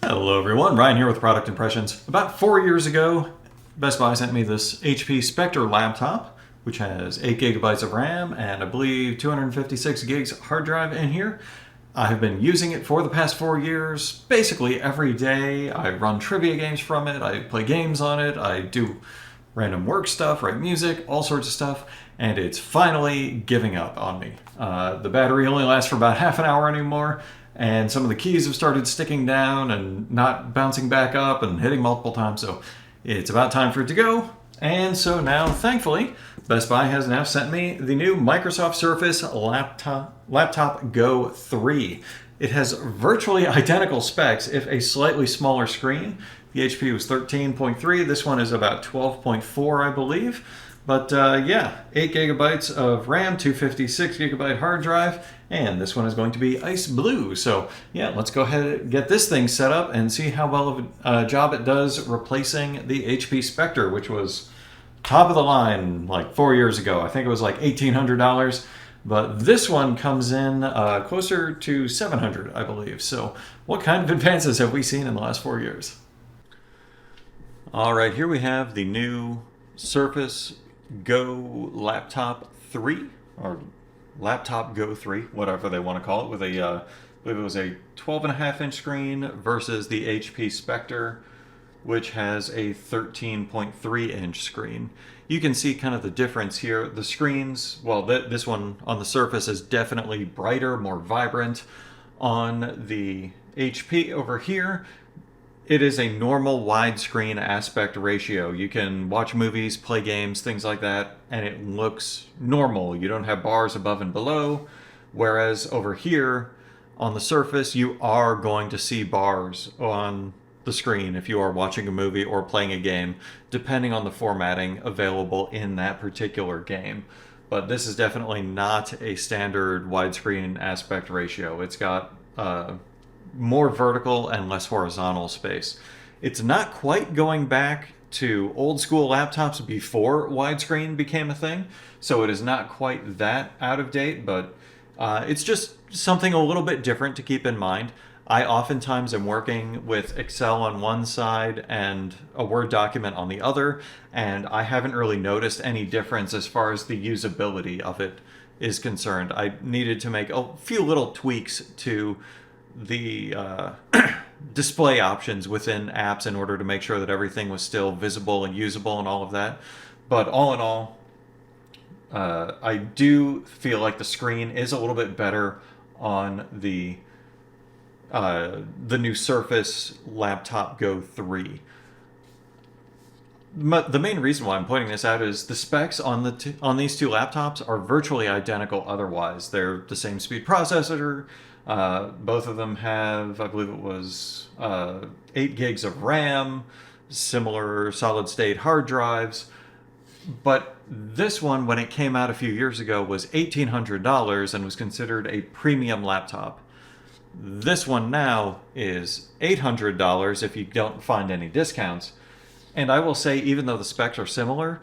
Hello everyone, Ryan here with Product Impressions. About 4 years ago, Best Buy sent me this HP Spectre laptop, which has 8 gigabytes of RAM and I believe 256 gigs hard drive in here. I have been using it for the past 4 years, basically every day. I run trivia games from it, I play games on it, I do random work stuff, write music, all sorts of stuff, and it's finally giving up on me. The battery only lasts for about half an hour anymore, and some of the keys have started sticking down and not bouncing back up and hitting multiple times, so it's about time for it to go. And so now, thankfully, Best Buy has now sent me the new Microsoft Surface Laptop Go 3. It has virtually identical specs, if a slightly smaller screen. The HP was 13.3, this one is about 12.4, I believe. But yeah, 8 gigabytes of RAM, 256 gigabyte hard drive, and this one is going to be ice blue. So yeah, let's go ahead and get this thing set up and see how well of a job it does replacing the HP Spectre, which was top of the line like 4 years ago. I think it was like $1,800, but this one comes in closer to $700, I believe. So what kind of advances have we seen in the last 4 years? All right, here we have the new Surface Go Laptop 3, or Laptop Go 3, whatever they want to call it, with a, I believe it was a 12.5-inch screen versus the HP Spectre, which has a 13.3-inch screen. You can see kind of the difference here. The screens, well, this one on the Surface is definitely brighter, more vibrant. On the HP over here, it is a normal widescreen aspect ratio. You can watch movies, play games, things like that, and it looks normal. You don't have bars above and below, whereas over here on the Surface, you are going to see bars on the screen if you are watching a movie or playing a game, depending on the formatting available in that particular game. But this is definitely not a standard widescreen aspect ratio. It's got more vertical and less horizontal space. It's not quite going back to old school laptops before widescreen became a thing, so it is not quite that out of date, but it's just something a little bit different to keep in mind. I oftentimes am working with Excel on one side and a Word document on the other, and I haven't really noticed any difference as far as the usability of it is concerned. I needed to make a few little tweaks to the display options within apps in order to make sure that everything was still visible and usable and all of that. But all in all, I do feel like the screen is a little bit better on the new Surface Laptop Go 3. The main reason why I'm pointing this out is the specs on these two laptops are virtually identical otherwise. They're the same speed processor. Both of them have, I believe it was 8 gigs of RAM, similar solid state hard drives. But this one, when it came out a few years ago, was $1,800 and was considered a premium laptop. This one now is $800 if you don't find any discounts. And I will say, even though the specs are similar,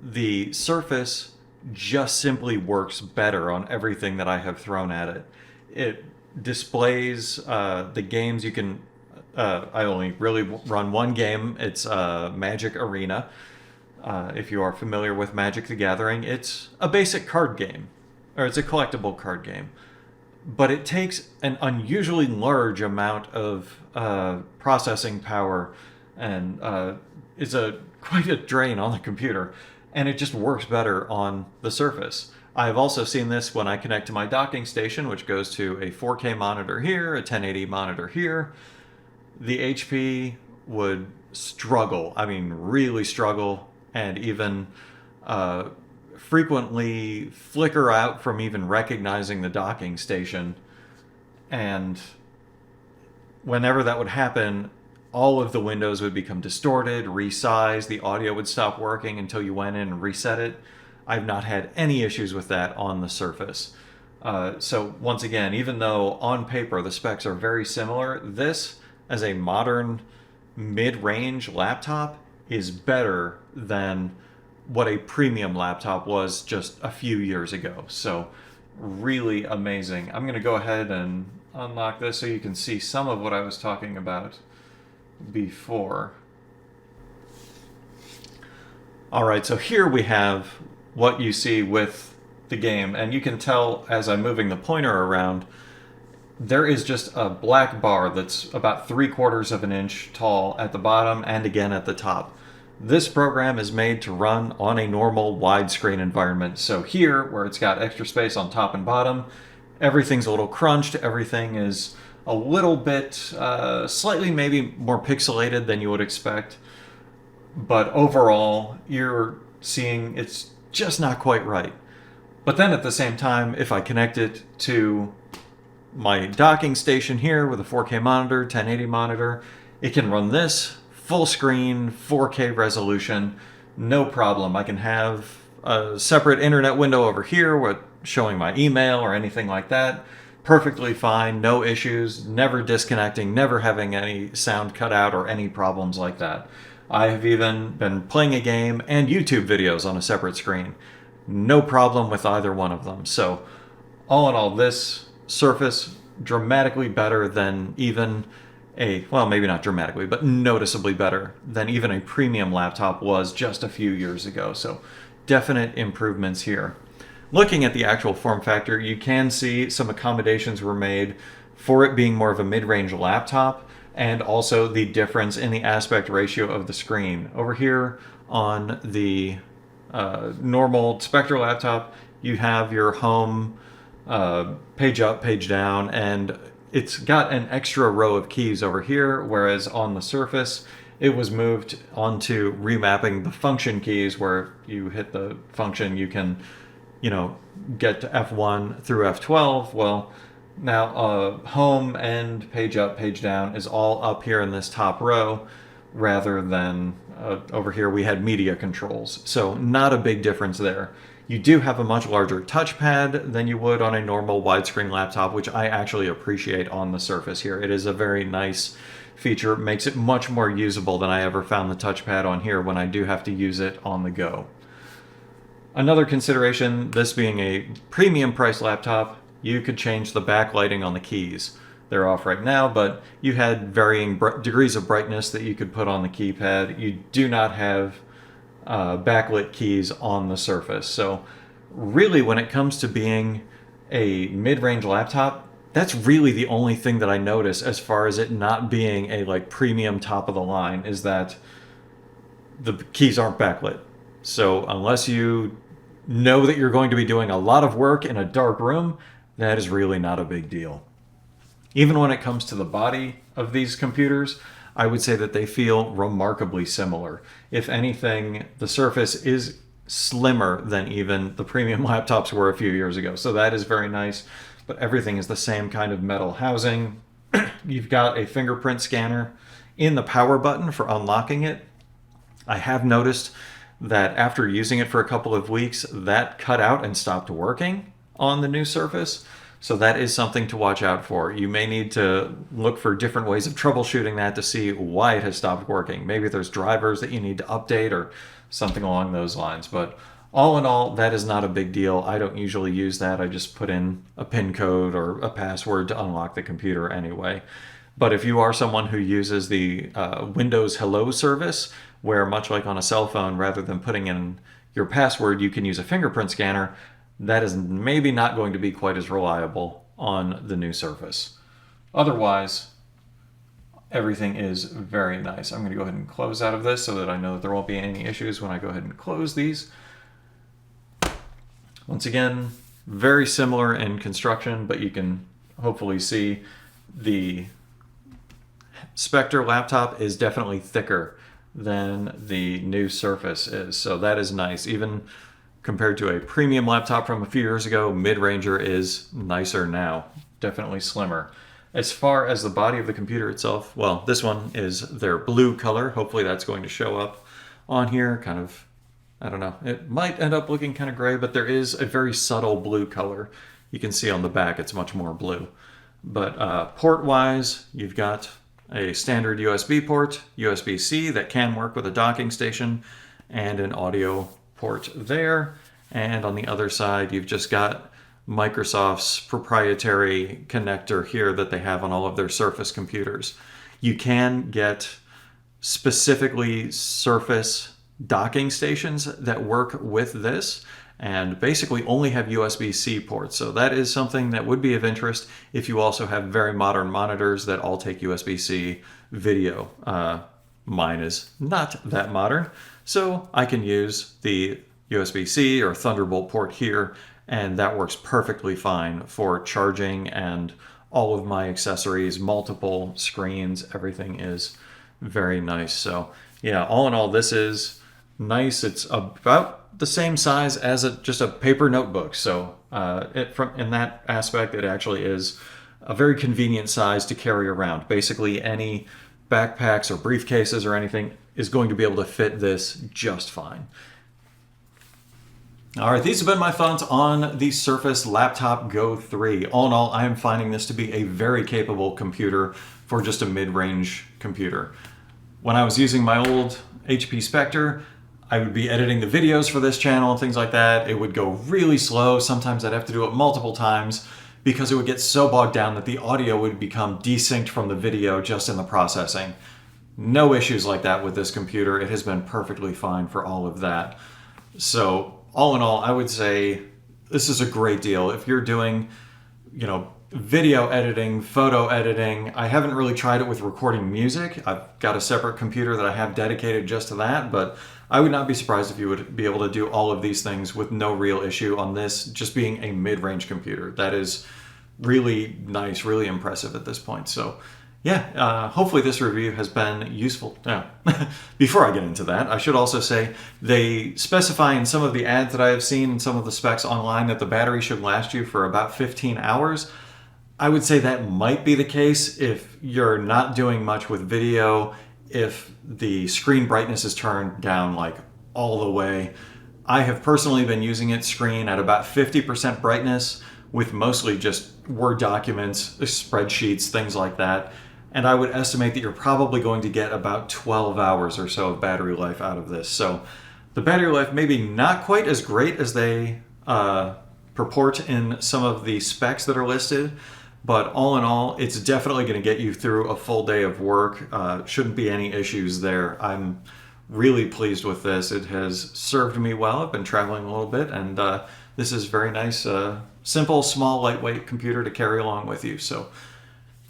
the Surface just simply works better on everything that I have thrown at it. It displays the games you can... I only really run one game. It's Magic Arena. If you are familiar with Magic the Gathering, it's a basic card game. Or it's a collectible card game. But it takes an unusually large amount of processing power and is quite a drain on the computer. And it just works better on the Surface. I've also seen this when I connect to my docking station, which goes to a 4K monitor here, a 1080 monitor here. The HP would struggle, I mean really struggle, and even frequently flicker out from even recognizing the docking station. And whenever that would happen, all of the windows would become distorted, resized, the audio would stop working until you went in and reset it. I've not had any issues with that on the Surface. So once again, even though on paper the specs are very similar, this, as a modern mid-range laptop, is better than what a premium laptop was just a few years ago. So really amazing. I'm going to go ahead and unlock this so you can see some of what I was talking about before. Alright, so here we have what you see with the game, and you can tell as I'm moving the pointer around, there is just a black bar that's about 3/4 of an inch tall at the bottom and again at the top. This program is made to run on a normal widescreen environment. So here, where it's got extra space on top and bottom, everything's a little crunched, everything is a little bit, slightly maybe more pixelated than you would expect. But overall, you're seeing it's just not quite right. But then at the same time, if I connect it to my docking station here with a 4K monitor, 1080 monitor, it can run this full screen, 4K resolution, no problem. I can have a separate internet window over here with showing my email or anything like that. Perfectly fine, no issues, never disconnecting, never having any sound cut out or any problems like that. I have even been playing a game and YouTube videos on a separate screen. No problem with either one of them. So all in all, this Surface dramatically better than even well, maybe not dramatically, but noticeably better than even a premium laptop was just a few years ago. So definite improvements here. Looking at the actual form factor, you can see some accommodations were made for it being more of a mid-range laptop, and also the difference in the aspect ratio of the screen. Over here on the normal Spectre laptop, you have your home page up, page down, and it's got an extra row of keys over here, whereas on the Surface, it was moved onto remapping the function keys, where you hit the function, you can, get to F1 through F12. Well, now home and page up, page down is all up here in this top row, rather than over here we had media controls. So not a big difference there. You do have a much larger touchpad than you would on a normal widescreen laptop, which I actually appreciate on the Surface here. It is a very nice feature. It makes it much more usable than I ever found the touchpad on here when I do have to use it on the go. Another consideration, this being a premium price laptop, you could change the backlighting on the keys. They're off right now, but you had varying degrees of brightness that you could put on the keypad. You do not have backlit keys on the Surface. So really, when it comes to being a mid-range laptop, that's really the only thing that I notice as far as it not being a premium top of the line, is that the keys aren't backlit. So unless you know that you're going to be doing a lot of work in a dark room, that is really not a big deal. Even when it comes to the body of these computers, I would say that they feel remarkably similar. If anything, the Surface is slimmer than even the premium laptops were a few years ago. So that is very nice, but everything is the same kind of metal housing. You've got a fingerprint scanner in the power button for unlocking it. I have noticed that after using it for a couple of weeks, that cut out and stopped working on the new Surface. So that is something to watch out for. You may need to look for different ways of troubleshooting that to see why it has stopped working. Maybe there's drivers that you need to update or something along those lines. But all in all, that is not a big deal. I don't usually use that. I just put in a PIN code or a password to unlock the computer anyway. But if you are someone who uses the Windows Hello service, where much like on a cell phone, rather than putting in your password, you can use a fingerprint scanner, that is maybe not going to be quite as reliable on the new Surface. Otherwise, everything is very nice. I'm going to go ahead and close out of this so that I know that there won't be any issues when I go ahead and close these. Once again, very similar in construction, but you can hopefully see the Spectre laptop is definitely thicker than the new Surface is. So that is nice. Even compared to a premium laptop from a few years ago, mid-ranger is nicer now. Definitely slimmer. As far as the body of the computer itself, well, this one is their blue color. Hopefully that's going to show up on here. Kind of, I don't know. It might end up looking kind of gray, but there is a very subtle blue color. You can see on the back it's much more blue. But port-wise, you've got a standard USB port, USB-C that can work with a docking station, and an audio port there. And on the other side, you've just got Microsoft's proprietary connector here that they have on all of their Surface computers. You can get specifically Surface docking stations that work with this and basically only have USB-C ports. So that is something that would be of interest if you also have very modern monitors that all take USB-C video. Mine is not that modern, so I can use the USB-C or Thunderbolt port here, and that works perfectly fine for charging and all of my accessories, multiple screens, everything is very nice. So yeah, all in all, this is nice. It's about the same size as just a paper notebook. So in that aspect, it actually is a very convenient size to carry around. Basically, any backpacks or briefcases or anything is going to be able to fit this just fine. All right, these have been my thoughts on the Surface Laptop Go 3. All in all, I am finding this to be a very capable computer for just a mid-range computer. When I was using my old HP Spectre, I would be editing the videos for this channel and things like that. It would go really slow. Sometimes I'd have to do it multiple times because it would get so bogged down that the audio would become desynced from the video just in the processing. No issues like that with this computer. It has been perfectly fine for all of that. So all in all, I would say this is a great deal. If you're doing, video editing, photo editing, I haven't really tried it with recording music. I've got a separate computer that I have dedicated just to that, but I would not be surprised if you would be able to do all of these things with no real issue on this just being a mid-range computer. That is really nice, really impressive at this point. So yeah, hopefully this review has been useful. Before I get into that, I should also say they specify in some of the ads that I have seen and some of the specs online that the battery should last you for about 15 hours. I would say that might be the case if you're not doing much with video, if the screen brightness is turned down like all the way. I have personally been using it screen at about 50% brightness with mostly just Word documents, spreadsheets, things like that. And I would estimate that you're probably going to get about 12 hours or so of battery life out of this. So the battery life maybe not quite as great as they purport in some of the specs that are listed, but all in all, it's definitely going to get you through a full day of work. Shouldn't be any issues there. I'm really pleased with this. It has served me well. I've been traveling a little bit, and this is very nice, simple, small, lightweight computer to carry along with you. So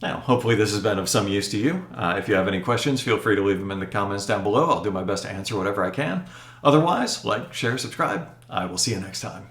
now, hopefully this has been of some use to you. If you have any questions, feel free to leave them in the comments down below. I'll do my best to answer whatever I can. Otherwise, like, share, subscribe. I will see you next time.